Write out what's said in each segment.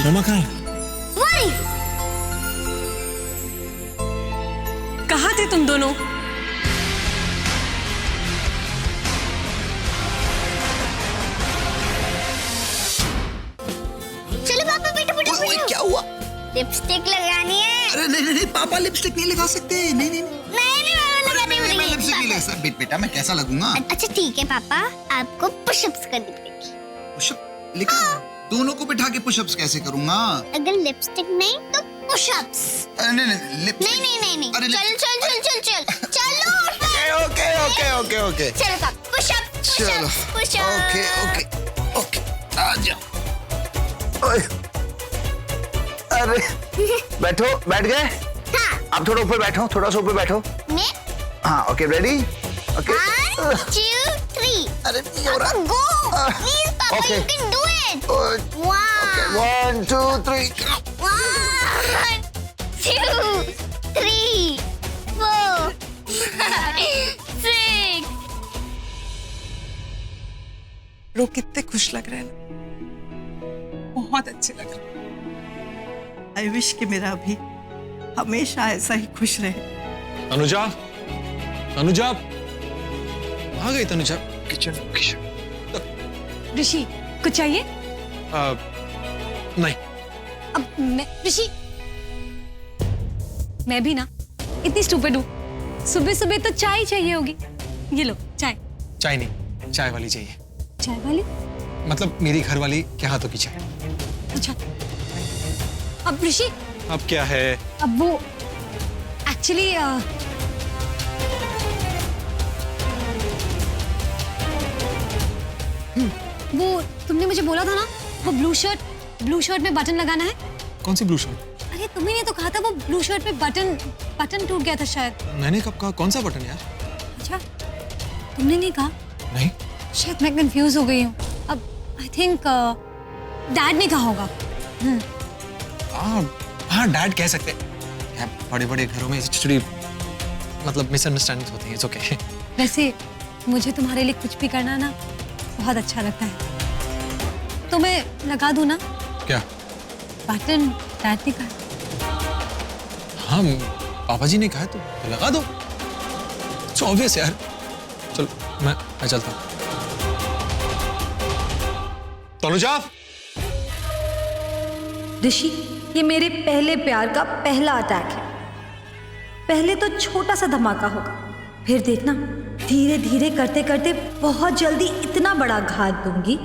मम्मा कहाँ है? वही। कहाँ थे तुम दोनों? चलो पापा, बैठो बैठो बैठो। क्या हुआ? लिपस्टिक लगानी है। अरे नहीं नहीं नहीं, पापा लिपस्टिक नहीं लगा सकते। नहीं नहीं नहीं, नहीं पापा, लगानी मैं पड़ेगी। लिपस्टिक नहीं लगा सकता। बेटा मैं कैसा लगूंगा? अच्छा ठीक है पापा, आपको पुशअप्स करनी पड़ेगी। पुशअप? लेकिन दोनों को बिठा के पुशअप्स कैसे करूंगा? अगर लिपस्टिक नहीं तो पुशअप्स। अरे नहीं नहीं लिपस्टिक नहीं अरे चल चल चल चल चल चलो। ओके ओके ओके ओके चलो पापा, पुशअप चलो पुशअप। ओके ओके ओके आ जा। ओए, अरे बैठो, बैठ गए? हाँ। आप थोड़ा ऊपर बैठो, थोड़ा सा ऊपर बैठो। मैं हाँ ओके, रेडी? ओके 1 2 3। अरे नहीं हो रहा। गो प्लीज पापा, okay. You can do it. Okay wow. 1 2 3 1 2 3 4 6। लोग कितने खुश लग रहे हैं, बहुत अच्छे लग रहे हैं। आई विश कि मेरा अभी हमेशा ऐसा ही खुश रहे। तनुजा, तनुजा, कहाँ गई तनुजा? Kitchen kitchen. ऋषि कुछ चाहिए? नहीं। अब मैं ऋषि, मैं भी ना इतनी स्टूपिड हूँ। सुबह सुबह तो चाय चाहिए होगी। ये लो चाय। चाय नहीं, चाय वाली चाहिए। चाय वाली? मतलब मेरी घर वाली के हाथों की चाय। अच्छा। अब ऋषि, अब क्या है? अब वो एक्चुअली वो तुमने मुझे बोला था ना, वो ब्लू शर्ट में बटन लगाना है। कौन सी ब्लू शर्ट? अरे तुम्ही ने तो कहा था वो ब्लू शर्ट में बटन टूट गया था शायद। मैंने कब कहा? कौन सा बटन यार? अच्छा, तुमने नहीं कहा? नहीं। शायद मैं कंफ्यूज हो गई हूँ। अब आई थिंक डैड ने कहा होगा। हाँ डैड कह सकते हैं। बड़े बड़े घरों में छोटी मतलब मिसअंडरस्टैंडिंग होती है। It's okay. वैसे मुझे तुम्हारे लिए कुछ भी करना ना बहुत अच्छा लगता है। तो मैं लगा दूं ना क्या? बटन डैड ने कहा। हाँ पापा जी ने कहा है तो लगा दो। इट्स ऑब्वियस यार। चलो मैं चलता हूँ। तनुजा। ऋषि, ये मेरे पहले प्यार का पहला अटैक है। पहले तो छोटा सा धमाका होगा, फिर देखना धीरे धीरे करते करते बहुत जल्दी इतना बड़ा घात दूंगी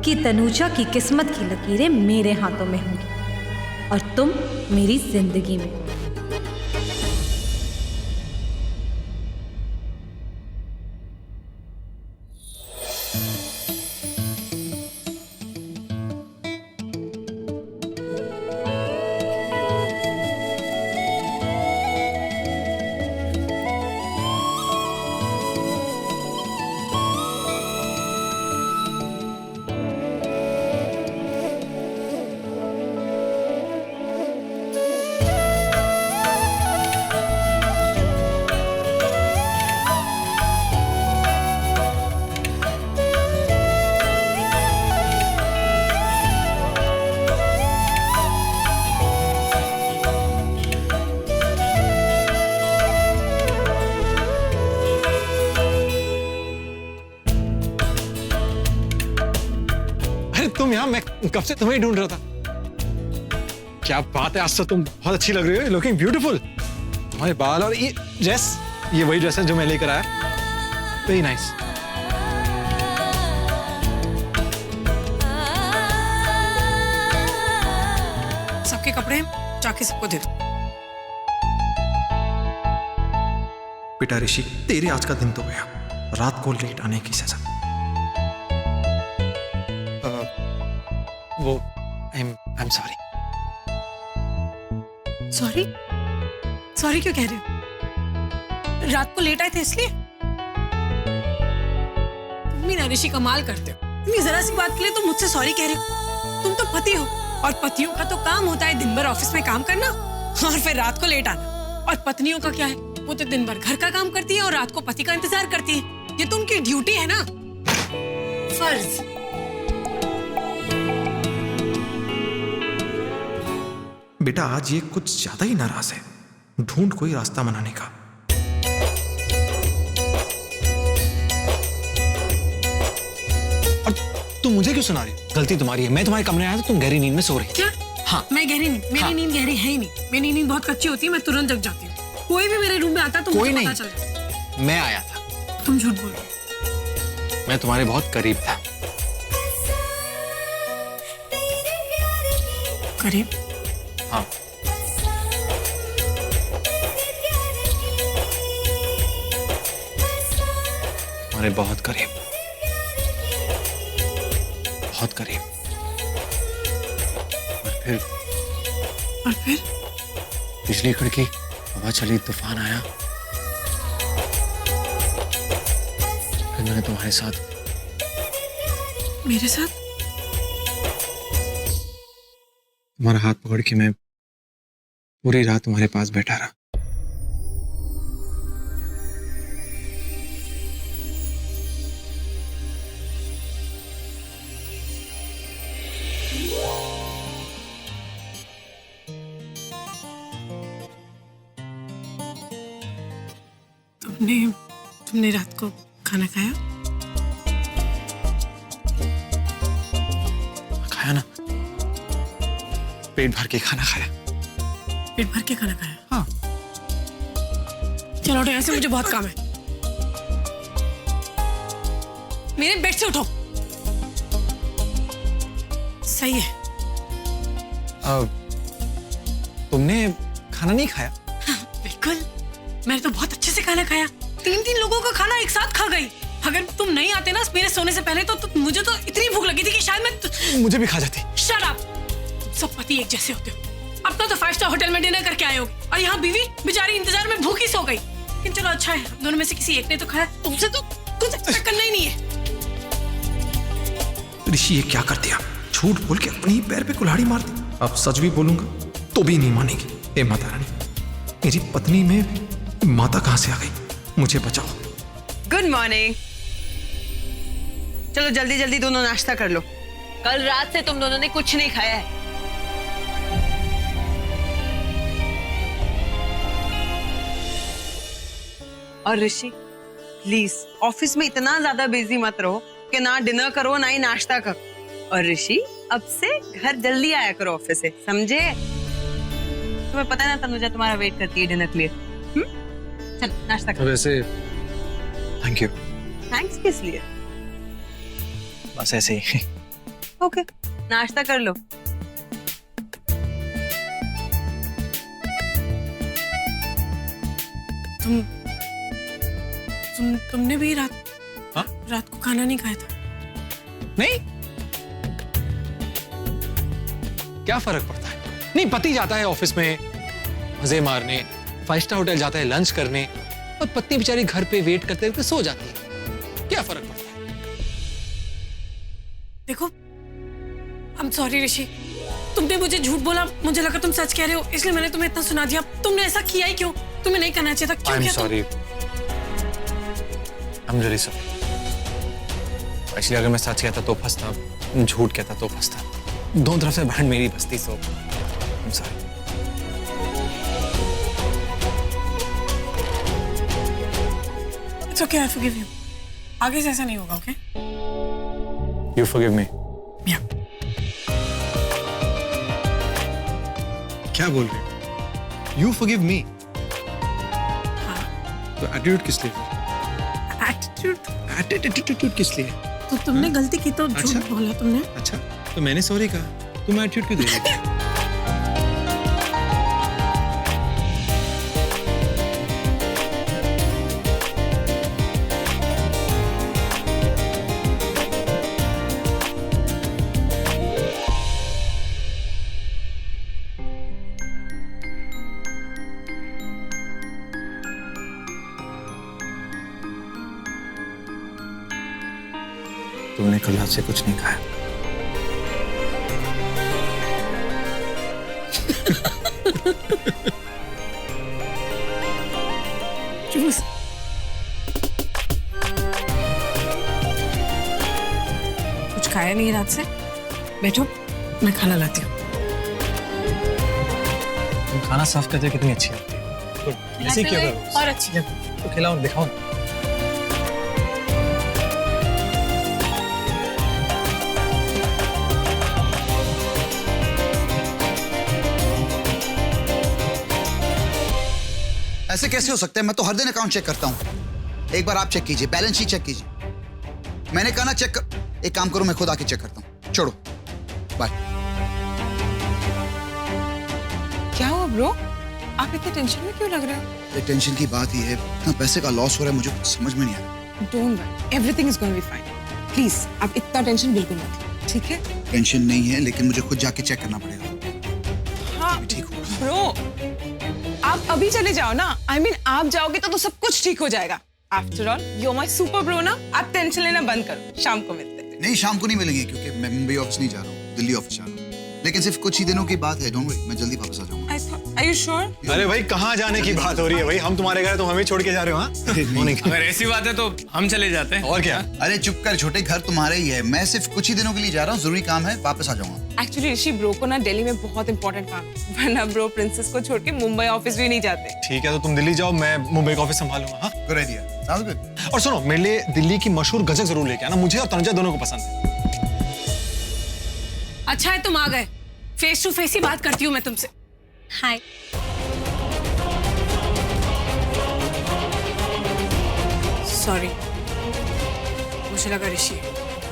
कि तनुजा की किस्मत की लकीरें मेरे हाथों में होंगी और तुम मेरी जिंदगी में। तुम यहाँ, मैं कब से तुम्हें ही ढूंढ रहा था। क्या बात है, आज तो तुम बहुत अच्छी लग रही हो। Looking beautiful. तुम्हारे बाल और ये ड्रेस, ये वही ड्रेस है जो मैं लेकर आया। Very nice. सबके कपड़े जाके सबको दे दो। बेटा ऋषि, तेरे आज का दिन तो गया, रात को लेट आने की सजा। वो आई एम सॉरी। सॉरी? सॉरी क्यों कह रहे हो? रात को लेट आए थे इसलिए? तुम भी ना ऋषि कमाल करते हो। इतनी जरा सी बात के लिए तुम मुझसे सॉरी कह रहे हो। तुम तो पति हो और पतियों का तो काम होता है दिन भर ऑफिस में काम करना और फिर रात को लेट आना। और पत्नियों का क्या है, वो तो दिन भर घर का काम करती है और रात को पति का इंतजार करती है। ये तो उनकी ड्यूटी है ना, फर्ज। बेटा आज ये कुछ ज्यादा ही नाराज है। ढूंढ कोई रास्ता मनाने का। और तुम मुझे क्यों सुना रही हो? गलती तुम्हारी है। मैं तुम्हारे कमरे आया तो तुम गहरी नींद में सो रही थी। क्या? हाँ। मैं गहरी नींद, मेरी हाँ। नींद गहरी है ही नहीं। मेरी नींद बहुत कच्ची होती है, मैं तुरंत जग जाती हूँ। कोई भी मेरे रूम में आता तो कोई मुझे नहीं। पता चल जाता। मैं आया था। तुम झूठ बोल रहे हो। मैं तुम्हारे बहुत करीब था। करीब? हाँ। तुम्हारे बहुत करीब, बहुत करीब। और फिर? बिजली कड़की, हवा चली, तूफान आया। फिर मैंने तुम्हारे साथ। मेरे साथ? तुम्हारा हाथ पकड़ के मैं पूरी रात तुम्हारे पास बैठा रहा। तुमने रात को खाना खाया? खाया ना, पेट भर के खाना खाया। पेट भर के खाना खाया? हाँ। चलो उठो यहाँ से, मुझे बहुत काम है। मेरे बेड से उठो। सही है। तुमने खाना नहीं खाया? बिल्कुल, मैंने तो बहुत अच्छे से खाना खाया। 3 लोगों का खाना एक साथ खा गई। अगर तुम नहीं आते ना मेरे सोने से पहले तो मुझे तो इतनी भूख लगी थी कि शायद मैं मुझे भी खा जाती। Shut up. सब पति एक जैसे होते हो। अपना तो 5 स्टार होटल में डिनर करके आए हो और यहाँ बीवी बेचारी इंतजार में भूखी सो गई। लेकिन चलो अच्छा है, हम दोनों में से किसी एक ने तो खाया। तुमसे तो कुछ एक्सपेक्ट करना ही नहीं है। ऋषि ये क्या कर दिया? झूठ बोल के अपने ही पैर पे कुल्हाड़ी मार दी। अब सच भी बोलूंगा तो भी नहीं मानेगी। हे माता रानी, मेरी पत्नी में माता कहां से आ गई? मुझे बचाओ। Good morning. चलो जल्दी जल्दी दोनों नाश्ता कर लो। कल रात से तुम दोनों ने कुछ नहीं खाया है। और ऋषि प्लीज ऑफिस में इतना ज्यादा बिजी मत रहो कि ना डिनर करो ना ही नाश्ता करो। और ऋषि अब से घर जल्दी आया करो ऑफिस से, समझे? तुम्हें पता है ना तनुजा तुम्हारा वेट करती है डिनर के लिए। चल नाश्ता करो। वैसे थैंक यू। थैंक्स किस लिए? बस ऐसे ही। ओके, नाश्ता कर लो। तुमने भी रात को खाना नहीं खाया था? नहीं, क्या फर्क पड़ता है? नहीं, पति जाता है ऑफिस में मजे मारने, 5 स्टार होटल जाता है लंच करने, और पत्नी बेचारी घर पे वेट करते करते सो जाती है। क्या फर्क पड़ता है? देखो, आई एम सॉरी ऋषि, तुमने मुझे झूठ बोला, मुझे लगा तुम सच कह रहे हो, इसलिए मैंने तुम्हें इतना सुना दिया। तुमने ऐसा किया ही क्यों? तुम्हें नहीं करना चाहिए था। क्यों किया? Sorry, I am really sorry. Actually अगर मैं सच कहता तो फंसता, झूठ कहता तो फंसता। दोनों तरफ से बैंड मेरी बस्ती, so I am sorry. It's okay, I forgive you. आगे से ऐसा नहीं होगा, ओके? You forgive me? या। क्या बोल रहे हो? You forgive me? हाँ। तो एटीट्यूड किस लिए? एटीट्यूड किस लिए? तो तुमने गलती की तो झूठ बोला तुमने। अच्छा, तो मैंने सॉरी कहा, तुम एटीट्यूड क्यों दे रही हो? तुमने कल रात से कुछ नहीं खाया। जूस। कुछ खाया नहीं रात से? बैठो, मैं खाना लाती हूँ। तुम खाना सर्व करते कितनी अच्छी लगती है। तो ऐसे ही किया करो। और अच्छी। तो खिलाओ दिखाओ ना। ऐसे कैसे हो सकता है? मैं तो हर दिन अकाउंट चेक करता हूँ। एक बार आप चेक कीजिए, बैलेंस शीट चेक कीजिए। मैंने कहा ना चेक कर। एक काम करो, मैं खुद आके चेक करता हूँ। छोड़ो, बाय। क्या हुआ ब्रो? आप इतने टेंशन में क्यों लग रहे हो? ये टेंशन की बात ही है, इतना पैसे का लॉस हो रहा है, मुझे कुछ समझ में नहीं आ रहा। Don't worry, everything is going to be fine. Please आप इतना टेंशन बिल्कुल मत लो, ठीक है? टेंशन नहीं है, लेकिन मुझे खुद जाके चेक करना पड़ेगा। हाँ ठीक हो। ब्रो, आप अभी चले जाओ ना। I mean, आप जाओगे तो सब कुछ ठीक हो जाएगा। After all you are my super bro ना। आप टेंशन लेना बंद करो, शाम को मिलते हैं। नहीं, शाम को नहीं मिलेंगे, क्योंकि मैं मुंबई ऑफिस नहीं जा रहा हूँ, दिल्ली ऑफिस जा रहा हूँ। लेकिन सिर्फ कुछ ही दिनों की बात है, डोंट वरी, मैं जल्दी वापस आ जाऊंगा। Are you sure? अरे भाई कहाँ जाने की बात हो रही है भाई? हम तुम्हारे घर, तुम हमें छोड़ के जा रहे हो? हाँ अगर ऐसी बात है तो हम चले जाते हैं। और क्या? अरे चुप कर, छोटे, घर तुम्हारे ही है। मैं सिर्फ कुछ ही दिनों के लिए जा रहा हूँ, जरूरी काम है, वापस आ जाऊंगा। एक्चुअली ऋषि, ब्रो को ना दिल्ली में बहुत इंपॉर्टेंट काम है, वरना ब्रो प्रिंसेस को छोड़ के मुंबई ऑफिस भी नहीं जाते। ठीक है, तो तुम दिल्ली जाओ, मैं मुंबई का ऑफिस संभालूंगा। हाँ, गुड आइडिया, साउंड गुड। और सुनो, मेरे लिए दिल्ली की मशहूर गजक जरूर लेके आना, मुझे और तनुजा दोनों को पसंद है। अच्छा है तुम आ गए, फेस टू फेस ही बात करती हूँ मैं तुमसे। हाय। सॉरी, मुझे लगा ऋषि है।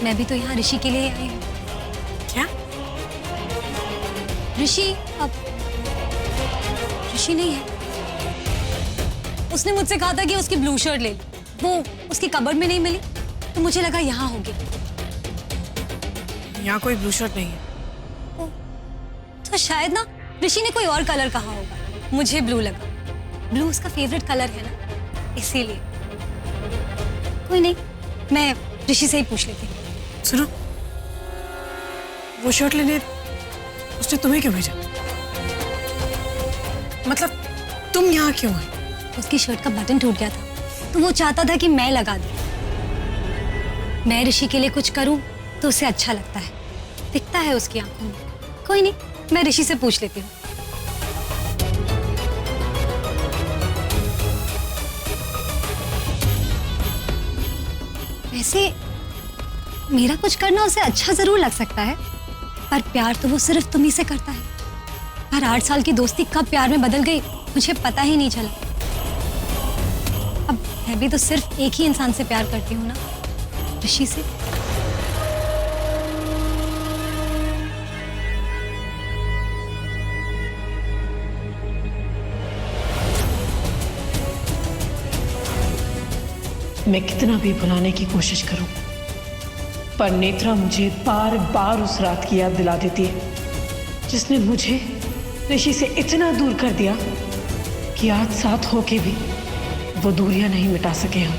मैं भी तो यहाँ ऋषि के लिए आई हूँ। क्या? ऋषि अब ऋषि नहीं है। उसने मुझसे कहा था कि उसकी ब्लू शर्ट ले लो, वो उसकी कबर्ड में नहीं मिली, तो मुझे लगा यहाँ होगी। यहाँ कोई ब्लू शर्ट नहीं है। तो शायद ना ऋषि ने कोई और कलर कहा होगा, मुझे ब्लू लगा। ब्लू उसका फेवरेट कलर है ना, इसीलिए। कोई नहीं, मैं ऋषि से ही पूछ लेती हूँ। सुनो, वो शर्ट लेने उसने तुम्हें क्यों भेजा? मतलब तुम यहाँ क्यों आई? उसकी शर्ट का बटन टूट गया था, तो वो चाहता था कि मैं लगा दूं। मैं ऋषि के लिए कुछ करूं तो उसे अच्छा लगता है, दिखता है उसकी आंखों में। कोई नहीं, मैं ऋषि से पूछ लेती हूँ। वैसे मेरा कुछ करना उसे अच्छा जरूर लग सकता है, पर प्यार तो वो सिर्फ तुम्ही से करता है। पर 8 साल की दोस्ती कब प्यार में बदल गई मुझे पता ही नहीं चला। अब मैं भी तो सिर्फ एक ही इंसान से प्यार करती हूँ ना, ऋषि से। मैं कितना भी भुलाने की कोशिश करूं, पर नेत्रा मुझे बार बार उस रात की याद दिला देती है जिसने मुझे ऋषि से इतना दूर कर दिया कि आज साथ होके भी वो दूरियां नहीं मिटा सके हम।